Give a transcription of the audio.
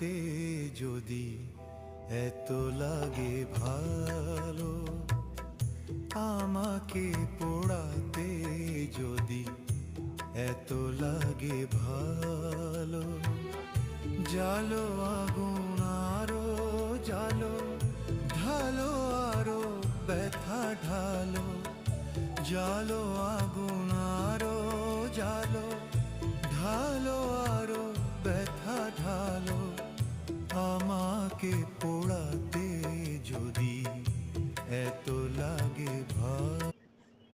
পোড়াতে যদি এত লাগে ভালো, আমাকে পোড়াতে যদি এত লাগে ভালো, জালো আগুন আরো জালো, ঢালো আরো ব্যথা ঢালো, জালো আগুন আরো জালো, ঢালো আরো ব্যথা ঢালো, আমাকে পোড়াতে যদি